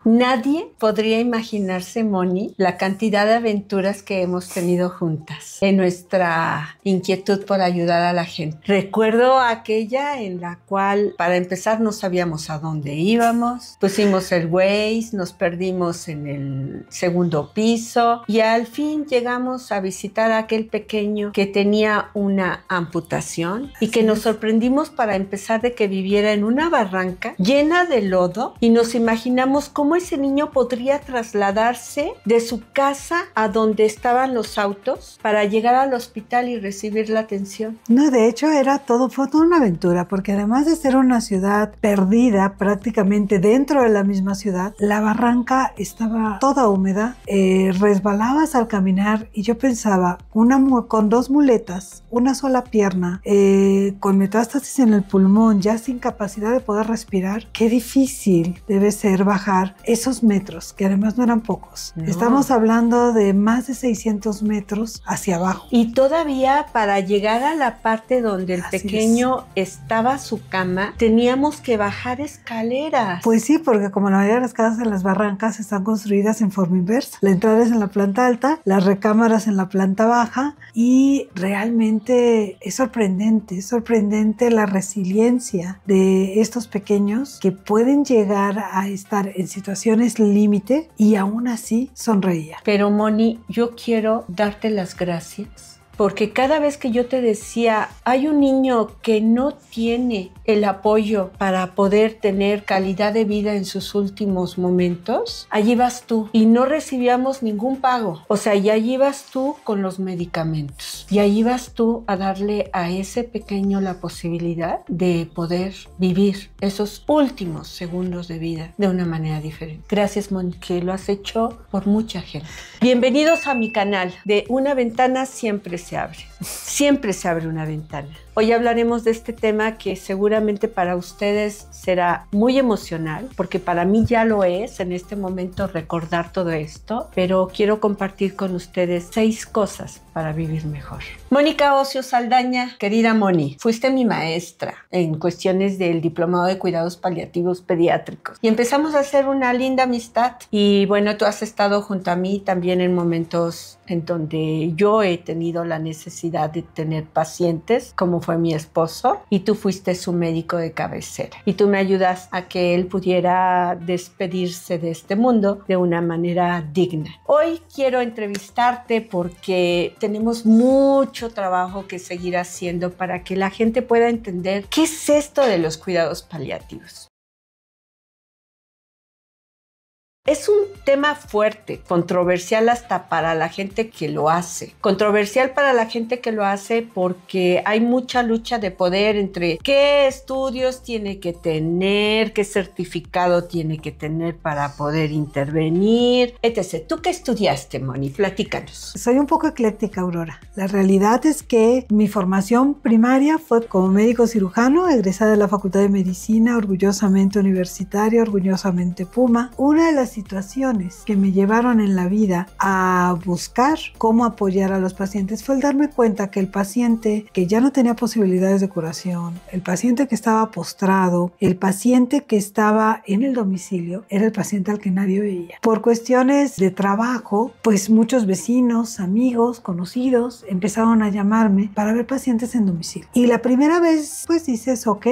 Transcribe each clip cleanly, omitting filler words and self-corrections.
Nadie podría imaginarse, Moni, la cantidad de aventuras que hemos tenido juntas en nuestra inquietud por ayudar a la gente. Recuerdo aquella en la cual, para empezar, no sabíamos a dónde íbamos, pusimos el Waze, nos perdimos en el segundo piso y al fin llegamos a visitar a aquel pequeño que tenía una amputación y que nos sorprendimos para empezar de que viviera en una barranca llena de lodo y nos imaginamos cómo ese niño podría trasladarse de su casa a donde estaban los autos para llegar al hospital y recibir la atención. No, de hecho fue toda una aventura, porque además de ser una ciudad perdida prácticamente dentro de la misma ciudad, la barranca estaba toda húmeda, resbalabas al caminar y yo pensaba, con dos muletas, una sola pierna, con metástasis en el pulmón, ya sin capacidad de poder respirar, qué difícil debe ser bajar esos metros, que además no eran pocos. No. Estamos hablando de más de 600 metros hacia abajo. Y todavía para llegar a la parte donde el pequeño estaba su cama, teníamos que bajar escaleras. Pues sí, porque como la mayoría de las casas en las barrancas están construidas en forma inversa. La entrada es en la planta alta, las recámaras en la planta baja y realmente es sorprendente la resiliencia de estos pequeños que pueden llegar a estar en situaciones límite y aún así sonreían. Pero Moni, yo quiero darte las gracias porque cada vez que yo te decía, hay un niño que no tiene el apoyo para poder tener calidad de vida en sus últimos momentos, allí vas tú y no recibíamos ningún pago. O sea, y allí vas tú con los medicamentos y allí vas tú a darle a ese pequeño la posibilidad de poder vivir esos últimos segundos de vida de una manera diferente. Gracias, Moni, que lo has hecho por mucha gente. Bienvenidos a mi canal de Una Ventana Siempre se abre. Siempre se abre una ventana. Hoy hablaremos de este tema que seguramente para ustedes será muy emocional, porque para mí ya lo es en este momento recordar todo esto, pero quiero compartir con ustedes 6 cosas para vivir mejor. Mónica Ocio Saldaña, querida Moni, fuiste mi maestra en cuestiones del diplomado de cuidados paliativos pediátricos y empezamos a hacer una linda amistad y bueno, tú has estado junto a mí también en momentos en donde yo he tenido la necesidad de tener pacientes, como fue mi esposo, y tú fuiste su médico de cabecera. Y tú me ayudas a que él pudiera despedirse de este mundo de una manera digna. Hoy quiero entrevistarte porque tenemos mucho trabajo que seguir haciendo para que la gente pueda entender qué es esto de los cuidados paliativos. Es un tema fuerte, controversial hasta para la gente que lo hace. Controversial para la gente que lo hace porque hay mucha lucha de poder entre qué estudios tiene que tener, qué certificado tiene que tener para poder intervenir, etc. ¿Tú qué estudiaste, Moni? Platícanos. Soy un poco ecléctica, Aurora. La realidad es que mi formación primaria fue como médico cirujano, egresada de la Facultad de Medicina, orgullosamente universitaria, orgullosamente Puma. Una de las situaciones que me llevaron en la vida a buscar cómo apoyar a los pacientes fue el darme cuenta que el paciente que ya no tenía posibilidades de curación, el paciente que estaba postrado, el paciente que estaba en el domicilio, era el paciente al que nadie veía. Por cuestiones de trabajo, pues muchos vecinos, amigos, conocidos empezaron a llamarme para ver pacientes en domicilio. Y la primera vez, pues dices, ok,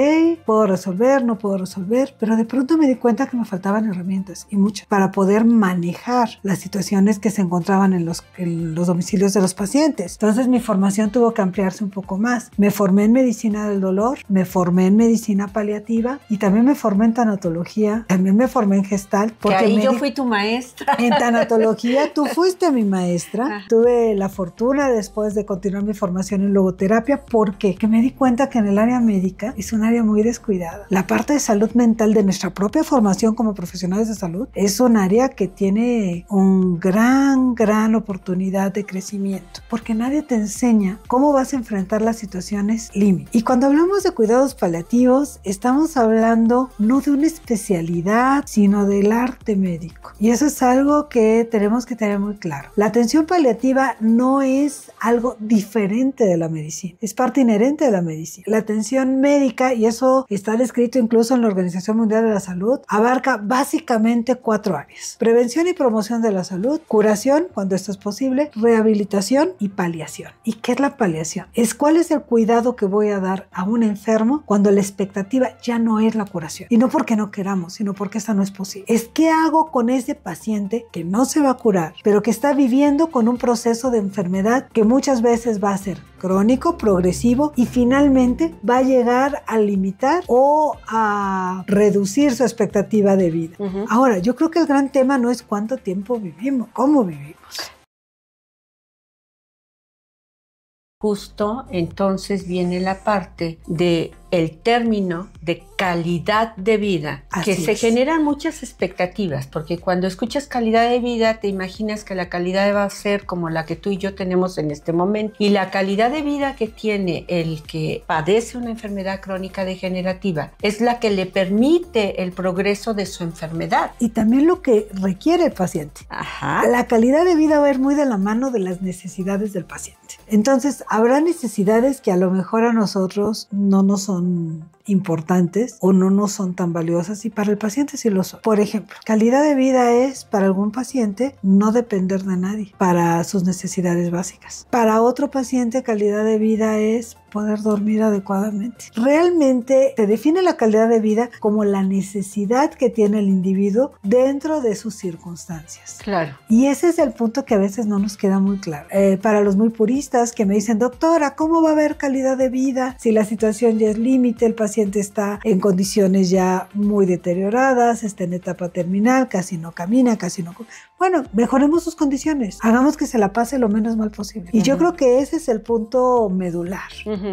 puedo resolver, no puedo resolver, pero de pronto me di cuenta que me faltaban herramientas y muchas para poder manejar las situaciones que se encontraban en los domicilios de los pacientes. Entonces mi formación tuvo que ampliarse un poco más. Me formé en medicina del dolor, me formé en medicina paliativa y también me formé en tanatología, también me formé en Gestalt. Porque ahí yo fui tu maestra. En tanatología tú fuiste mi maestra. Tuve la fortuna después de continuar mi formación en logoterapia porque me di cuenta que en el área médica es un área muy descuidada. La parte de salud mental de nuestra propia formación como profesionales de salud es un área que tiene un gran oportunidad de crecimiento, porque nadie te enseña cómo vas a enfrentar las situaciones límite. Y cuando hablamos de cuidados paliativos, estamos hablando no de una especialidad, sino del arte médico. Y eso es algo que tenemos que tener muy claro. La atención paliativa no es algo diferente de la medicina, es parte inherente de la medicina. La atención médica, y eso está descrito incluso en la Organización Mundial de la Salud, abarca básicamente 4 4 áreas: prevención y promoción de la salud, curación cuando esto es posible, rehabilitación y paliación. ¿Y qué es la paliación? Es cuál es el cuidado que voy a dar a un enfermo cuando la expectativa ya no es la curación. Y no porque no queramos, sino porque esta no es posible. Es qué hago con ese paciente que no se va a curar, pero que está viviendo con un proceso de enfermedad que muchas veces va a ser crónico, progresivo y finalmente va a llegar a limitar o a reducir su expectativa de vida. Ahora, yo creo que el gran tema no es cuánto tiempo vivimos, cómo vivimos. Justo entonces viene la parte de el término de calidad de vida, que se generan muchas expectativas, porque cuando escuchas calidad de vida te imaginas que la calidad va a ser como la que tú y yo tenemos en este momento, y la calidad de vida que tiene el que padece una enfermedad crónica degenerativa es la que le permite el progreso de su enfermedad. Y también lo que requiere el paciente. La calidad de vida va a ir muy de la mano de las necesidades del paciente. Entonces, habrá necesidades que a lo mejor a nosotros no nos son importantes o no nos son tan valiosas, y para el paciente sí lo son. Por ejemplo, calidad de vida es para algún paciente no depender de nadie para sus necesidades básicas. Para otro paciente, calidad de vida es poder dormir adecuadamente. Realmente se define la calidad de vida como la necesidad que tiene el individuo dentro de sus circunstancias. Claro. Y ese es el punto que a veces no nos queda muy claro. Para los muy puristas que me dicen, doctora, ¿cómo va a haber calidad de vida si la situación ya es límite, el paciente está en condiciones ya muy deterioradas, está en etapa terminal, casi no camina, casi no... Bueno, mejoremos sus condiciones, hagamos que se la pase lo menos mal posible. Y yo creo que ese es el punto medular.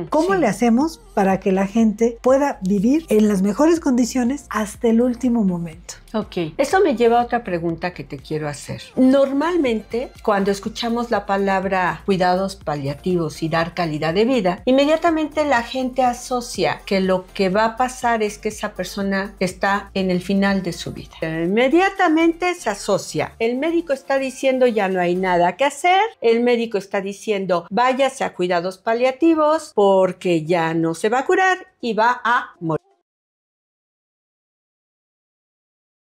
¿Cómo le hacemos para que la gente pueda vivir en las mejores condiciones hasta el último momento? Ok, eso me lleva a otra pregunta que te quiero hacer. Normalmente, cuando escuchamos la palabra cuidados paliativos y dar calidad de vida, inmediatamente la gente asocia que lo que va a pasar es que esa persona está en el final de su vida. Inmediatamente se asocia. El médico está diciendo ya no hay nada que hacer. El médico está diciendo váyase a cuidados paliativos porque ya no se va a curar y va a morir.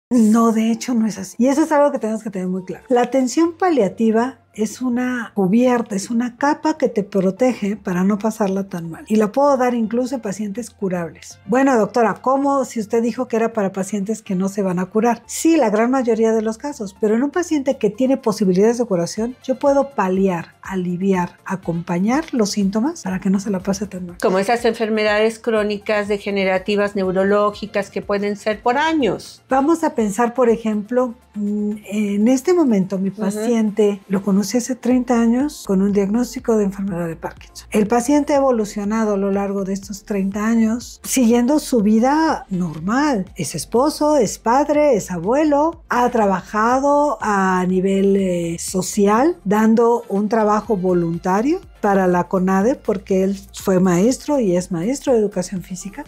No, de hecho no es así. Y eso es algo que tenemos que tener muy claro. La atención paliativa es una cubierta, es una capa que te protege para no pasarla tan mal. Y la puedo dar incluso en pacientes curables. Bueno, doctora, ¿cómo si usted dijo que era para pacientes que no se van a curar? Sí, la gran mayoría de los casos, pero en un paciente que tiene posibilidades de curación, yo puedo paliar, aliviar, acompañar los síntomas para que no se la pase tan mal. Como esas enfermedades crónicas degenerativas neurológicas que pueden ser por años. Vamos a pensar, por ejemplo, en este momento mi paciente lo conocí hace 30 años con un diagnóstico de enfermedad de Parkinson. El paciente ha evolucionado a lo largo de estos 30 años siguiendo su vida normal. Es esposo, es padre, es abuelo, ha trabajado a nivel social, dando un trabajo voluntario para la CONADE porque él fue maestro y es maestro de educación física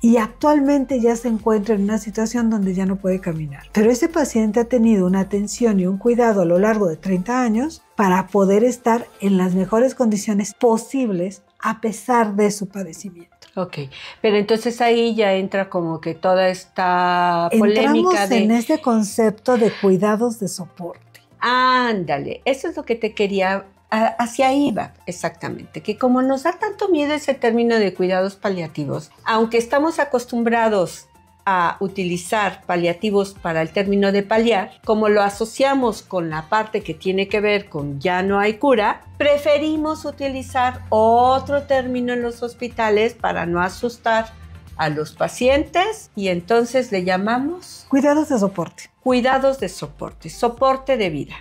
y actualmente ya se encuentra en una situación donde ya no puede caminar. Pero ese paciente ha tenido una atención y un cuidado a lo largo de 30 años para poder estar en las mejores condiciones posibles a pesar de su padecimiento. Ok, pero entonces ahí ya entra como que toda esta polémica Entramos en este concepto de cuidados de soporte. Ándale, eso es lo que te quería... Hacia ahí va, exactamente, que como nos da tanto miedo ese término de cuidados paliativos, aunque estamos acostumbrados a utilizar paliativos para el término de paliar, como lo asociamos con la parte que tiene que ver con ya no hay cura, preferimos utilizar otro término en los hospitales para no asustar a los pacientes y entonces le llamamos cuidados de soporte. Cuidados de soporte, soporte de vida.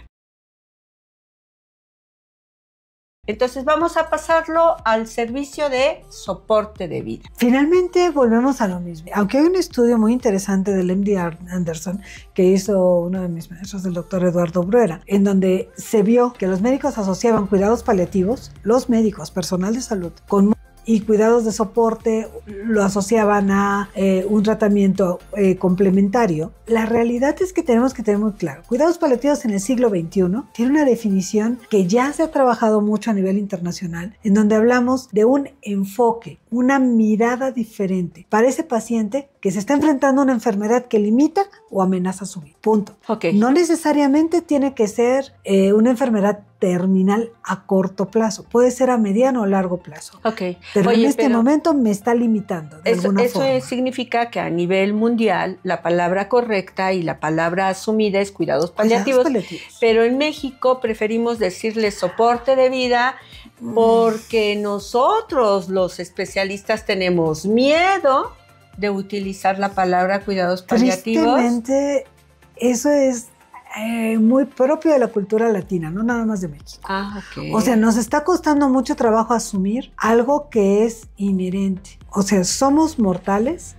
Entonces vamos a pasarlo al servicio de soporte de vida. Finalmente volvemos a lo mismo. Aunque hay un estudio muy interesante del MD Anderson que hizo uno de mis maestros, el doctor Eduardo Bruera, en donde se vio que los médicos asociaban cuidados paliativos, los médicos, personal de salud, con y cuidados de soporte lo asociaban a un tratamiento complementario. La realidad es que tenemos que tener muy claro, cuidados paliativos en el siglo XXI tiene una definición que ya se ha trabajado mucho a nivel internacional, en donde hablamos de un enfoque, una mirada diferente para ese paciente que se está enfrentando a una enfermedad que limita o amenaza su vida. Punto. Okay. No necesariamente tiene que ser una enfermedad terminal a corto plazo. Puede ser a mediano o largo plazo. Okay. Pero en este momento me está limitando de alguna forma. Eso significa que a nivel mundial la palabra correcta y la palabra asumida es cuidados paliativos. Pero en México preferimos decirle soporte de vida porque nosotros los especialistas tenemos miedo de utilizar la palabra cuidados paliativos. Tristemente, eso es muy propio de la cultura latina, no nada más de México. Okay. O sea, nos está costando mucho trabajo asumir algo que es inherente. O sea, somos mortales,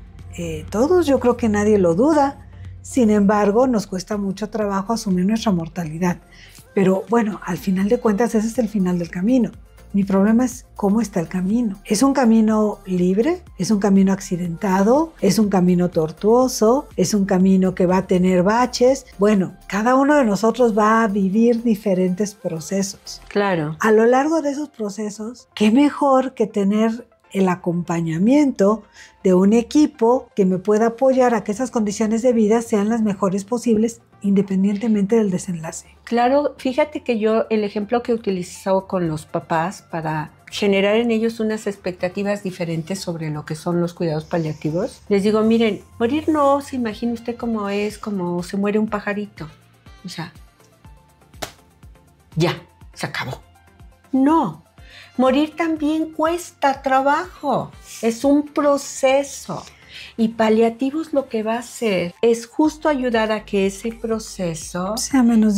todos, yo creo que nadie lo duda. Sin embargo, nos cuesta mucho trabajo asumir nuestra mortalidad. Pero bueno, al final de cuentas, ese es el final del camino. Mi problema es cómo está el camino. ¿Es un camino libre? ¿Es un camino accidentado? ¿Es un camino tortuoso? ¿Es un camino que va a tener baches? Bueno, cada uno de nosotros va a vivir diferentes procesos. Claro. A lo largo de esos procesos, ¿qué mejor que tener el acompañamiento de un equipo que me pueda apoyar a que esas condiciones de vida sean las mejores posibles independientemente del desenlace? Claro, fíjate que yo el ejemplo que he utilizado con los papás para generar en ellos unas expectativas diferentes sobre lo que son los cuidados paliativos, les digo, miren, morir no se imagine usted cómo es, como se muere un pajarito. O sea, ya, se acabó. No. Morir también cuesta trabajo, es un proceso y paliativos lo que va a hacer es justo ayudar a que ese proceso sea menos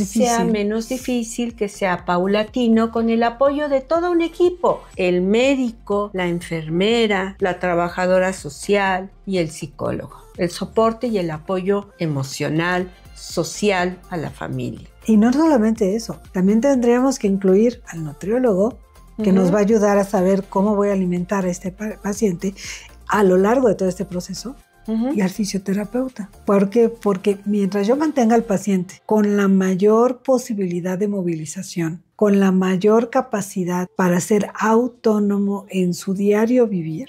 difícil, que sea paulatino con el apoyo de todo un equipo, el médico, la enfermera, la trabajadora social y el psicólogo, el soporte y el apoyo emocional, social a la familia. Y no solamente eso, también tendríamos que incluir al nutriólogo, que nos va a ayudar a saber cómo voy a alimentar a este paciente a lo largo de todo este proceso, y al fisioterapeuta. ¿Por qué? Porque mientras yo mantenga al paciente con la mayor posibilidad de movilización, con la mayor capacidad para ser autónomo en su diario vivir,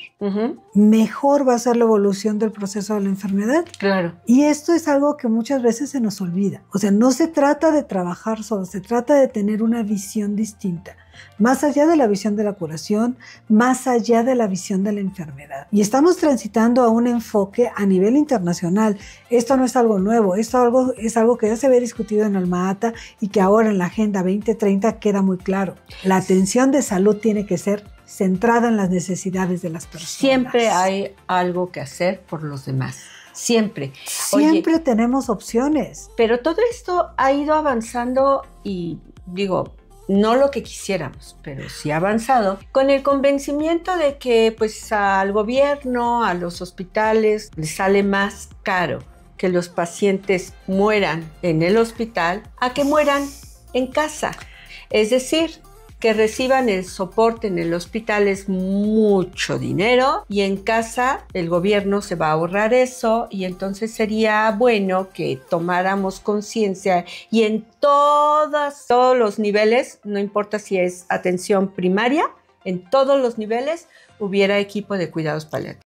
mejor va a ser la evolución del proceso de la enfermedad. Claro. Y esto es algo que muchas veces se nos olvida. O sea, no se trata de trabajar solo, se trata de tener una visión distinta, más allá de la visión de la curación, más allá de la visión de la enfermedad. Y estamos transitando a un enfoque a nivel internacional. Esto no es algo nuevo, esto es algo que ya se había discutido en Alma Ata y que ahora en la Agenda 2030 queda muy claro. La atención de salud tiene que ser centrada en las necesidades de las personas. Siempre hay algo que hacer por los demás. Siempre. Siempre tenemos opciones. Pero todo esto ha ido avanzando y digo, no lo que quisiéramos, pero sí ha avanzado, con el convencimiento de que pues al gobierno, a los hospitales, les sale más caro que los pacientes mueran en el hospital a que mueran en casa. Es decir, que reciban el soporte en el hospital es mucho dinero y en casa el gobierno se va a ahorrar eso, y entonces sería bueno que tomáramos conciencia y en todos los niveles, no importa si es atención primaria, en todos los niveles hubiera equipo de cuidados paliativos.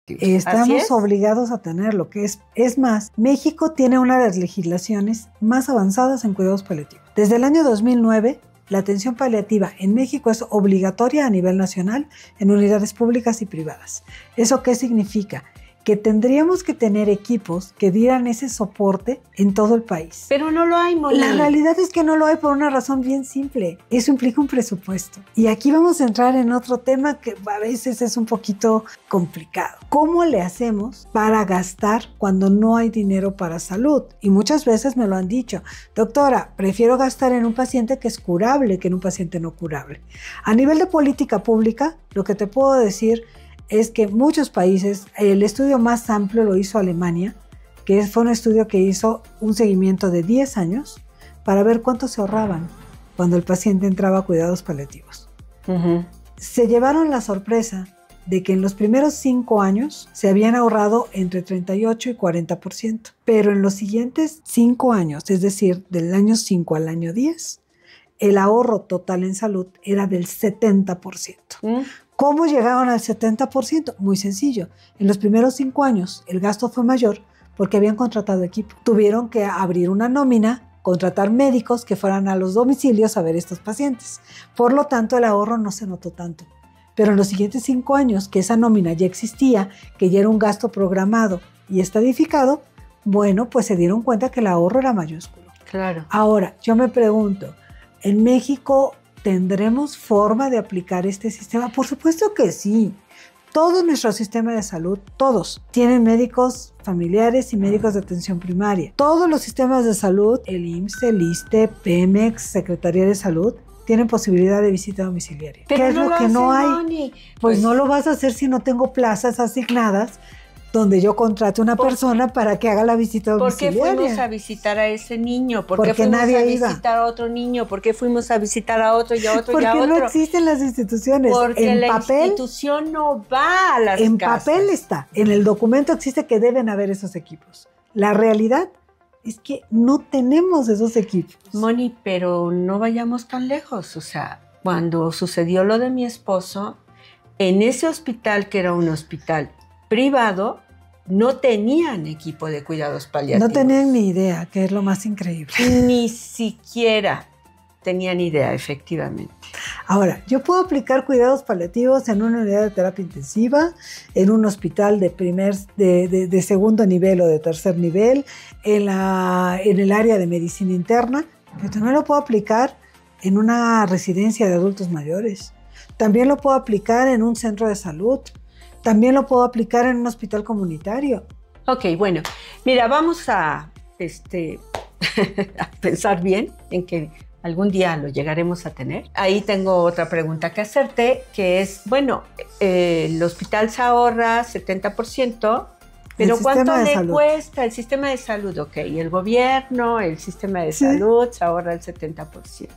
Estamos obligados a tenerlo, que es más, México tiene una de las legislaciones más avanzadas en cuidados paliativos. Desde el año 2009, la atención paliativa en México es obligatoria a nivel nacional en unidades públicas y privadas. ¿Eso qué significa? Que tendríamos que tener equipos que dieran ese soporte en todo el país. Pero no lo hay, Moni. La realidad es que no lo hay por una razón bien simple. Eso implica un presupuesto. Y aquí vamos a entrar en otro tema que a veces es un poquito complicado. ¿Cómo le hacemos para gastar cuando no hay dinero para salud? Y muchas veces me lo han dicho. Doctora, prefiero gastar en un paciente que es curable que en un paciente no curable. A nivel de política pública, lo que te puedo decir es que muchos países, el estudio más amplio lo hizo Alemania, que fue un estudio que hizo un seguimiento de 10 años para ver cuánto se ahorraban cuando el paciente entraba a cuidados paliativos. Se llevaron la sorpresa de que en los primeros 5 años se habían ahorrado entre 38 y 40%, pero en los siguientes 5 años, es decir, del año 5 al año 10, el ahorro total en salud era del 70%. ¿Cómo llegaron al 70%? Muy sencillo. En los primeros 5 años el gasto fue mayor porque habían contratado equipo. Tuvieron que abrir una nómina, contratar médicos que fueran a los domicilios a ver a estos pacientes. Por lo tanto, el ahorro no se notó tanto. Pero en los siguientes 5 años, que esa nómina ya existía, que ya era un gasto programado y estadificado, bueno, pues se dieron cuenta que el ahorro era mayúsculo. Claro. Ahora, yo me pregunto, ¿en México tendremos forma de aplicar este sistema? Por supuesto que sí. Todo nuestro sistema de salud, todos, tienen médicos familiares y médicos de atención primaria. Todos los sistemas de salud, el IMSS, el ISSSTE, Pemex, Secretaría de Salud, tienen posibilidad de visita domiciliaria. Pero ¿qué es lo que no hay? Moni. Pues no lo vas a hacer si no tengo plazas asignadas donde yo contrate una persona para que haga la visita domiciliaria. ¿Por qué fuimos a visitar a ese niño? ¿Por qué Porque fuimos nadie a iba. visitar a otro niño? ¿Por qué fuimos a visitar a otro y a otro y Porque a otro? no existen las instituciones. Porque en la papel, institución no va a las en casas. papel está. En el documento existe que deben haber esos equipos. La realidad es que no tenemos esos equipos. Moni, pero no vayamos tan lejos. O sea, cuando sucedió lo de mi esposo, en ese hospital, que era un hospital privado, no tenían equipo de cuidados paliativos. No tenían ni idea, que es lo más increíble. Ni siquiera tenían idea, efectivamente. Ahora, yo puedo aplicar cuidados paliativos en una unidad de terapia intensiva, en un hospital de segundo nivel o de tercer nivel, en el área de medicina interna, pero también lo puedo aplicar en una residencia de adultos mayores. También lo puedo aplicar en un centro de salud. También lo puedo aplicar en un hospital comunitario. Ok, bueno, mira, vamos a pensar bien en que algún día lo llegaremos a tener. Ahí tengo otra pregunta que hacerte, que es, bueno, el hospital se ahorra 70%, pero ¿cuánto le cuesta el sistema de salud? Ok, el gobierno, el sistema de salud se ahorra el 70%.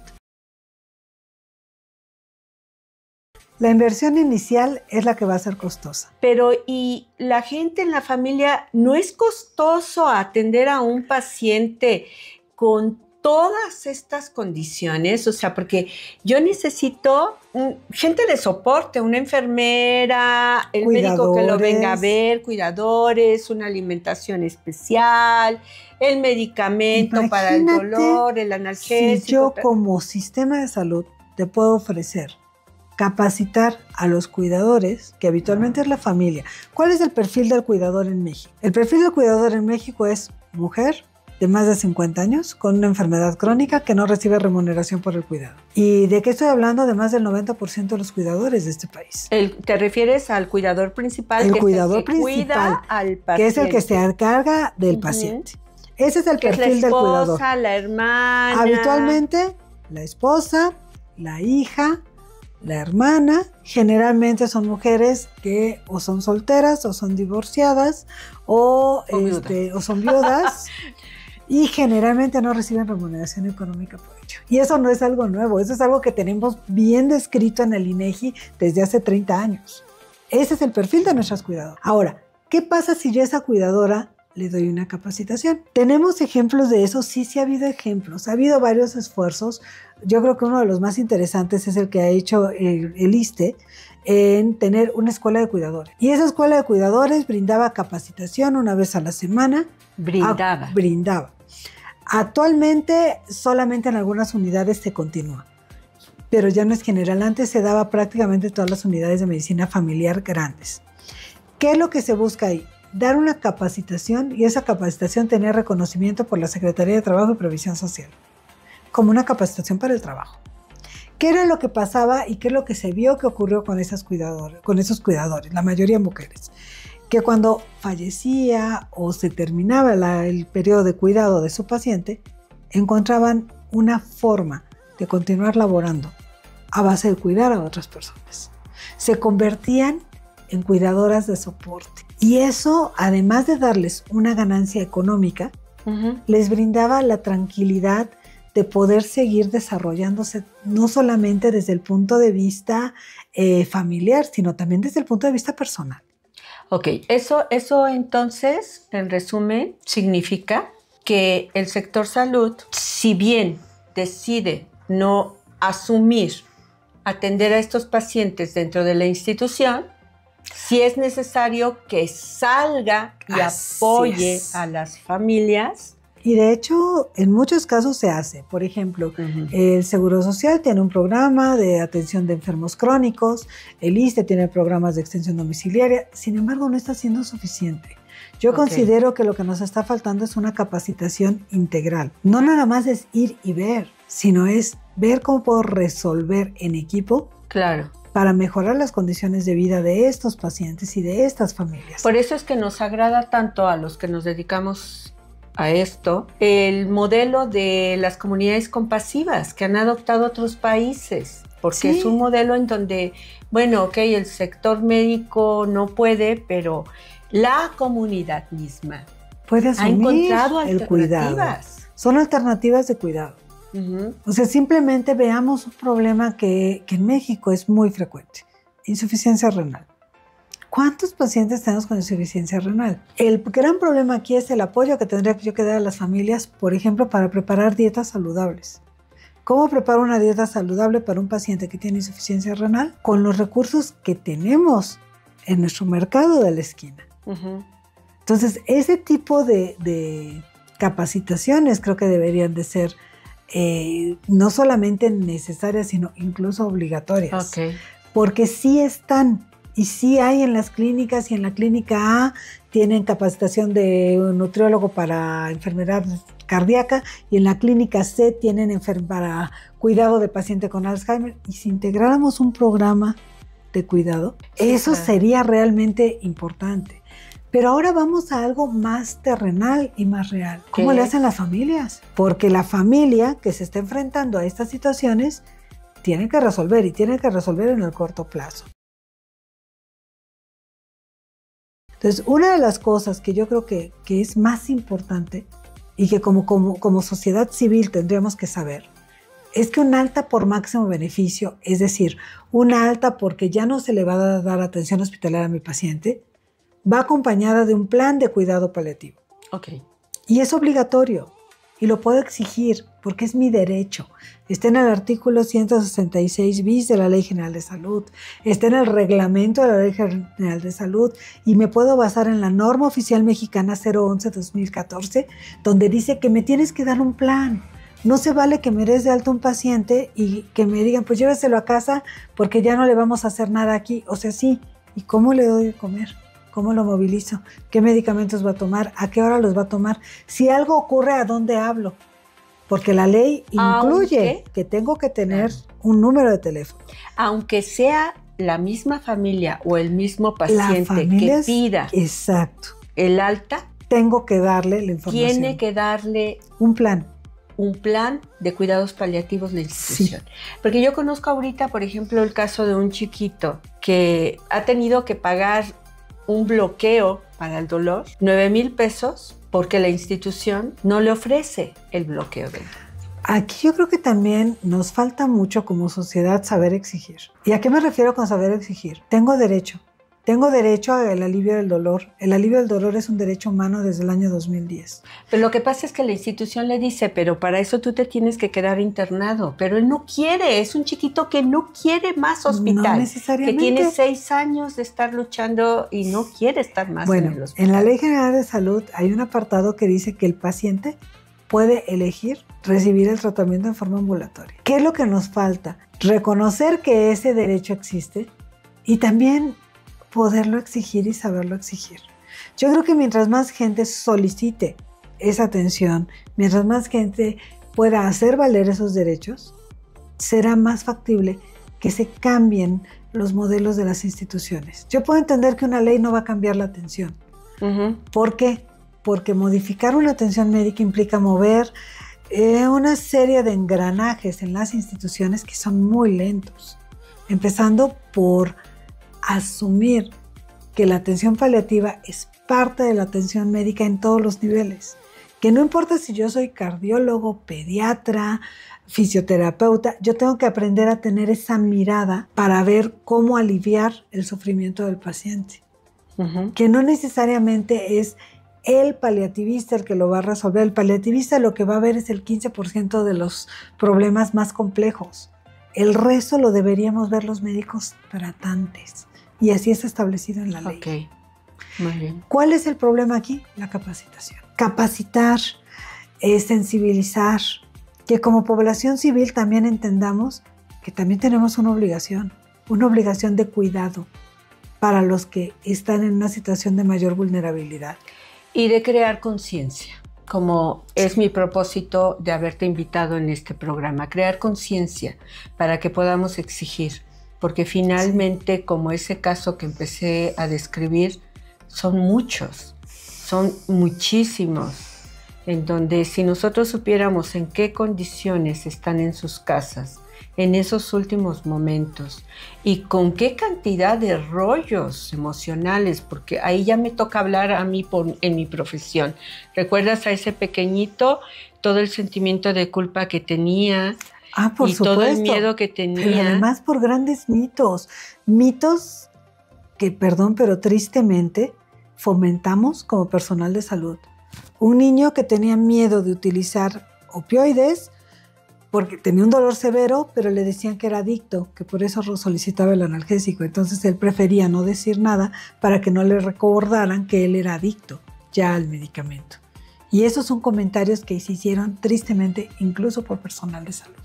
La inversión inicial es la que va a ser costosa. Pero, ¿y la gente en la familia no es costoso atender a un paciente con todas estas condiciones? O sea, porque yo necesito gente de soporte, una enfermera, el médico que lo venga a ver, cuidadores, una alimentación especial, el medicamento para el dolor, el analgésico. Si yo como sistema de salud te puedo ofrecer capacitar a los cuidadores, que habitualmente es la familia. ¿Cuál es el perfil del cuidador en México? El perfil del cuidador en México es mujer de más de 50 años con una enfermedad crónica que no recibe remuneración por el cuidado. ¿Y de qué estoy hablando? De más del 90% de los cuidadores de este país. ¿Te refieres al cuidador principal? El que cuidador es el que principal, cuida al paciente. Que es el que se encarga del paciente. Ese es el perfil del cuidador. La esposa, la hermana. Habitualmente, la esposa, la hija, la hermana, generalmente son mujeres que o son solteras o son divorciadas o son viudas y generalmente no reciben remuneración económica por ello. Y eso no es algo nuevo, eso es algo que tenemos bien descrito en el INEGI desde hace 30 años. Ese es el perfil de nuestras cuidadoras. Ahora, ¿qué pasa si yo a esa cuidadora le doy una capacitación? ¿Tenemos ejemplos de eso? Sí, sí ha habido ejemplos. Ha habido varios esfuerzos. Yo creo que uno de los más interesantes es el que ha hecho el ISSSTE en tener una escuela de cuidadores. Y esa escuela de cuidadores brindaba capacitación una vez a la semana. Brindaba. Actualmente solamente en algunas unidades se continúa, pero ya no es general. Antes se daba prácticamente en todas las unidades de medicina familiar grandes. ¿Qué es lo que se busca ahí? Dar una capacitación y esa capacitación tener reconocimiento por la Secretaría de Trabajo y Previsión Social, como una capacitación para el trabajo. ¿Qué era lo que pasaba y qué es lo que se vio que ocurrió con esos cuidadores, la mayoría mujeres? Que cuando fallecía o se terminaba el periodo de cuidado de su paciente, encontraban una forma de continuar laborando a base de cuidar a otras personas. Se convertían en cuidadoras de soporte. Y eso, además de darles una ganancia económica, les brindaba la tranquilidad de poder seguir desarrollándose, no solamente desde el punto de vista familiar, sino también desde el punto de vista personal. Ok, eso entonces, en resumen, significa que el sector salud, si bien decide no asumir atender a estos pacientes dentro de la institución, si es necesario que salga y apoye a las familias. Y de hecho, en muchos casos se hace. Por ejemplo, el Seguro Social tiene un programa de atención de enfermos crónicos, el ISSSTE tiene programas de extensión domiciliaria, sin embargo no está siendo suficiente. Yo considero que lo que nos está faltando es una capacitación integral. No nada más es ir y ver, sino es ver cómo puedo resolver en equipo para mejorar las condiciones de vida de estos pacientes y de estas familias. Por eso es que nos agrada tanto a los que nos dedicamos a esto, el modelo de las comunidades compasivas que han adoptado otros países, porque es un modelo en donde, bueno, el sector médico no puede, pero la comunidad misma puede asumir ha encontrado el cuidado. Son alternativas de cuidado. O sea, simplemente veamos un problema que en México es muy frecuente: insuficiencia renal. ¿Cuántos pacientes tenemos con insuficiencia renal? El gran problema aquí es el apoyo que tendría yo que dar a las familias, por ejemplo, para preparar dietas saludables. ¿Cómo preparo una dieta saludable para un paciente que tiene insuficiencia renal? Con los recursos que tenemos en nuestro mercado de la esquina. Entonces, ese tipo de capacitaciones creo que deberían de ser no solamente necesarias, sino incluso obligatorias. Porque sí están. Y sí hay en las clínicas, y en la clínica A tienen capacitación de un nutriólogo para enfermedad cardíaca, y en la clínica C tienen para cuidado de paciente con Alzheimer. Y si integráramos un programa de cuidado, eso sería realmente importante. Pero ahora vamos a algo más terrenal y más real. ¿Cómo le hacen las familias? Porque la familia que se está enfrentando a estas situaciones tiene que resolver, y tiene que resolver en el corto plazo. Entonces, una de las cosas que yo creo que es más importante y que como sociedad civil tendríamos que saber es que un alta por máximo beneficio, es decir, una alta porque ya no se le va a dar atención hospitalaria a mi paciente, va acompañada de un plan de cuidado paliativo. Y es obligatorio y lo puedo exigir porque es mi derecho. Está en el artículo 166 bis de la Ley General de Salud, está en el reglamento de la Ley General de Salud, y me puedo basar en la norma oficial mexicana 011-2014, donde dice que me tienes que dar un plan. No se vale que me des de alta un paciente y que me digan, pues lléveselo a casa porque ya no le vamos a hacer nada aquí. O sea, sí, ¿y cómo le doy de comer? ¿Cómo lo movilizo? ¿Qué medicamentos va a tomar? ¿A qué hora los va a tomar? Si algo ocurre, ¿a dónde hablo? Porque la ley incluye que tengo que tener un número de teléfono. Aunque sea la misma familia o el mismo paciente que pida el alta, tengo que darle la información. Tiene que darle un plan de cuidados paliativos de la institución. Porque yo conozco ahorita, por ejemplo, el caso de un chiquito que ha tenido que pagar un bloqueo para el dolor, 9,000 pesos, porque la institución no le ofrece el bloqueo del dolor. Aquí yo creo que también nos falta mucho como sociedad saber exigir. ¿Y a qué me refiero con saber exigir? Tengo derecho al alivio del dolor. El alivio del dolor es un derecho humano desde el año 2010. Pero lo que pasa es que la institución le dice, pero para eso tú te tienes que quedar internado. Pero él no quiere, es un chiquito que no quiere más hospital. No necesariamente. Que tiene 6 años de estar luchando y no quiere estar más en el hospital. En la Ley General de Salud hay un apartado que dice que el paciente puede elegir recibir el tratamiento en forma ambulatoria. ¿Qué es lo que nos falta? Reconocer que ese derecho existe y también poderlo exigir y saberlo exigir. Yo creo que mientras más gente solicite esa atención, mientras más gente pueda hacer valer esos derechos, será más factible que se cambien los modelos de las instituciones. Yo puedo entender que una ley no va a cambiar la atención. ¿Por qué? Porque modificar una atención médica implica mover una serie de engranajes en las instituciones que son muy lentos, empezando por asumir que la atención paliativa es parte de la atención médica en todos los niveles, que no importa si yo soy cardiólogo, pediatra, fisioterapeuta, yo tengo que aprender a tener esa mirada para ver cómo aliviar el sufrimiento del paciente, que no necesariamente es el paliativista el que lo va a resolver. El paliativista lo que va a ver es el 15% de los problemas más complejos. El resto lo deberíamos ver los médicos tratantes. Y así está establecido en la ley. Ok, muy bien. ¿Cuál es el problema aquí? La capacitación. Capacitar, sensibilizar, que como población civil también entendamos que también tenemos una obligación de cuidado para los que están en una situación de mayor vulnerabilidad. Y de crear conciencia, como es mi propósito de haberte invitado en este programa, crear conciencia para que podamos exigir, porque finalmente, como ese caso que empecé a describir, son muchos, son muchísimos, en donde si nosotros supiéramos en qué condiciones están en sus casas, en esos últimos momentos y con qué cantidad de rollos emocionales, porque ahí ya me toca hablar a mí en mi profesión. ¿Recuerdas a ese pequeñito? Todo el sentimiento de culpa que tenía por y supuesto, todo el miedo que tenía. Pero además por grandes mitos que, perdón, pero tristemente fomentamos como personal de salud. Un niño que tenía miedo de utilizar opioides porque tenía un dolor severo, pero le decían que era adicto, que por eso solicitaba el analgésico. Entonces él prefería no decir nada para que no le recordaran que él era adicto ya al medicamento. Y esos son comentarios que se hicieron tristemente incluso por personal de salud.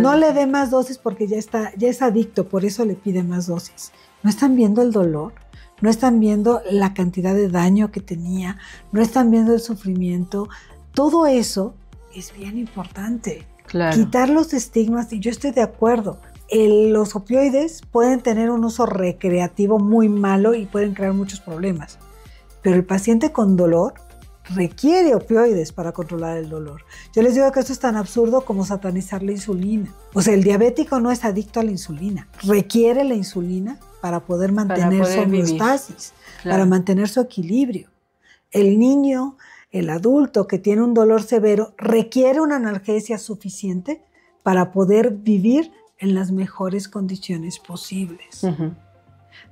No le dé más dosis porque ya es adicto, por eso le pide más dosis. No están viendo el dolor, no están viendo la cantidad de daño que tenía, no están viendo el sufrimiento. Todo eso es bien importante. Claro. Quitar los estigmas, y yo estoy de acuerdo. Los opioides pueden tener un uso recreativo muy malo y pueden crear muchos problemas. Pero el paciente con dolor requiere opioides para controlar el dolor. Yo les digo que esto es tan absurdo como satanizar la insulina. O sea, el diabético no es adicto a la insulina. Requiere la insulina para poder mantener su homeostasis, claro, para mantener su equilibrio. El niño, el adulto que tiene un dolor severo requiere una analgesia suficiente para poder vivir en las mejores condiciones posibles.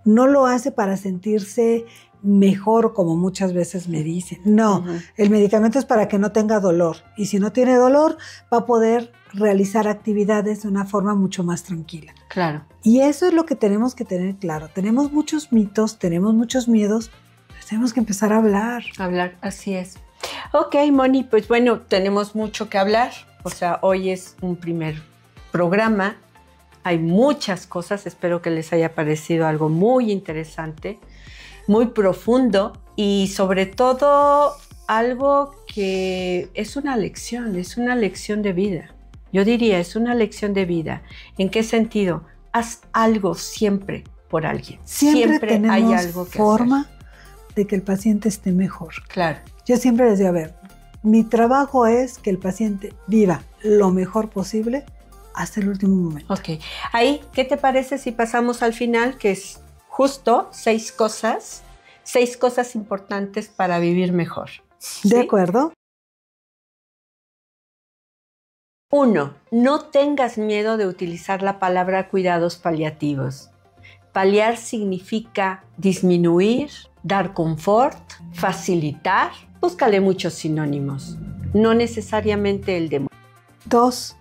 No lo hace para sentirse mejor, como muchas veces me dicen. No, el medicamento es para que no tenga dolor. Y si no tiene dolor, va a poder realizar actividades de una forma mucho más tranquila. Claro. Y eso es lo que tenemos que tener claro. Tenemos muchos mitos, tenemos muchos miedos, pero tenemos que empezar a hablar. Hablar, así es. Ok, Moni, pues bueno, tenemos mucho que hablar. O sea, hoy es un primer programa. Hay muchas cosas. Espero que les haya parecido algo muy interesante, muy profundo y sobre todo algo que es una lección de vida. Yo diría, es una lección de vida. ¿En qué sentido? Haz algo siempre por alguien. Siempre hay algo que forma hacer de que el paciente esté mejor. Claro. Yo siempre les digo, a ver, mi trabajo es que el paciente viva lo mejor posible hasta el último momento. Ok. Ahí, ¿qué te parece si pasamos al final, que es justo 6 cosas importantes para vivir mejor? ¿Sí? ¿De acuerdo? 1. No tengas miedo de utilizar la palabra cuidados paliativos. Paliar significa disminuir, dar confort, facilitar. Búscale muchos sinónimos, no necesariamente el de... 2.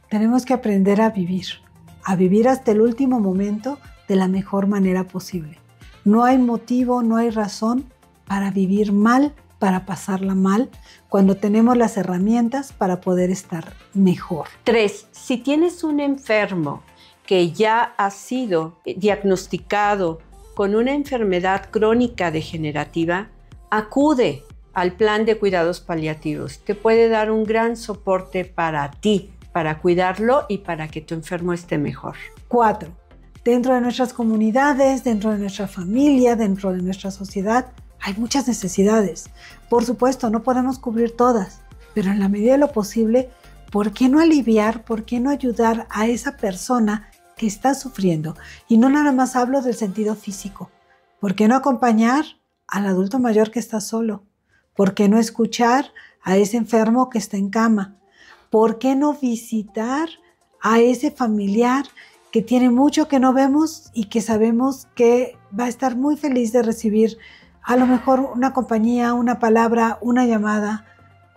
Tenemos que aprender a vivir hasta el último momento de la mejor manera posible. No hay motivo, no hay razón para vivir mal, para pasarla mal, cuando tenemos las herramientas para poder estar mejor. 3. Si tienes un enfermo que ya ha sido diagnosticado con una enfermedad crónica degenerativa, acude al plan de cuidados paliativos. Te puede dar un gran soporte para ti, para cuidarlo y para que tu enfermo esté mejor. 4. Dentro de nuestras comunidades, dentro de nuestra familia, dentro de nuestra sociedad, hay muchas necesidades. Por supuesto, no podemos cubrir todas, pero en la medida de lo posible, ¿por qué no aliviar, por qué no ayudar a esa persona que está sufriendo? Y no nada más hablo del sentido físico. ¿Por qué no acompañar al adulto mayor que está solo? ¿Por qué no escuchar a ese enfermo que está en cama? ¿Por qué no visitar a ese familiar que tiene mucho que no vemos y que sabemos que va a estar muy feliz de recibir a lo mejor una compañía, una palabra, una llamada?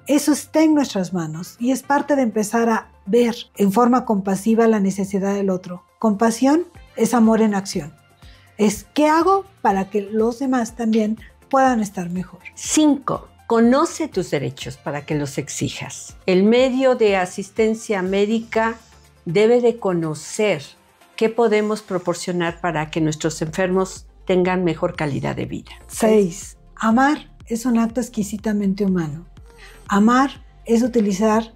Eso está en nuestras manos y es parte de empezar a ver en forma compasiva la necesidad del otro. Compasión es amor en acción. Es ¿qué hago para que los demás también puedan estar mejor? 5. Conoce tus derechos para que los exijas. El medio de asistencia médica debe de conocer qué podemos proporcionar para que nuestros enfermos tengan mejor calidad de vida. 6. Amar es un acto exquisitamente humano. Amar es utilizar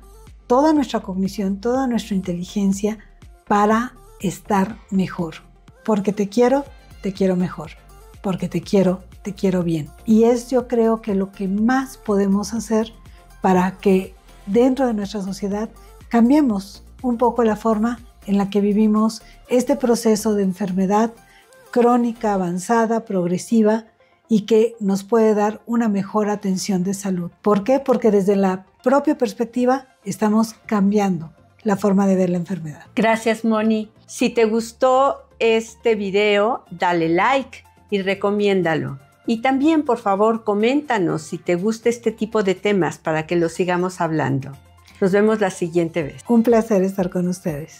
toda nuestra cognición, toda nuestra inteligencia para estar mejor. Porque te quiero mejor. Porque te quiero bien. Y es, yo creo, que lo que más podemos hacer para que dentro de nuestra sociedad cambiemos un poco la forma en la que vivimos este proceso de enfermedad crónica, avanzada, progresiva y que nos puede dar una mejor atención de salud. ¿Por qué? Porque desde la propia perspectiva estamos cambiando la forma de ver la enfermedad. Gracias, Moni. Si te gustó este video, dale like y recomiéndalo. Y también, por favor, coméntanos si te gusta este tipo de temas para que los sigamos hablando. Nos vemos la siguiente vez. Un placer estar con ustedes.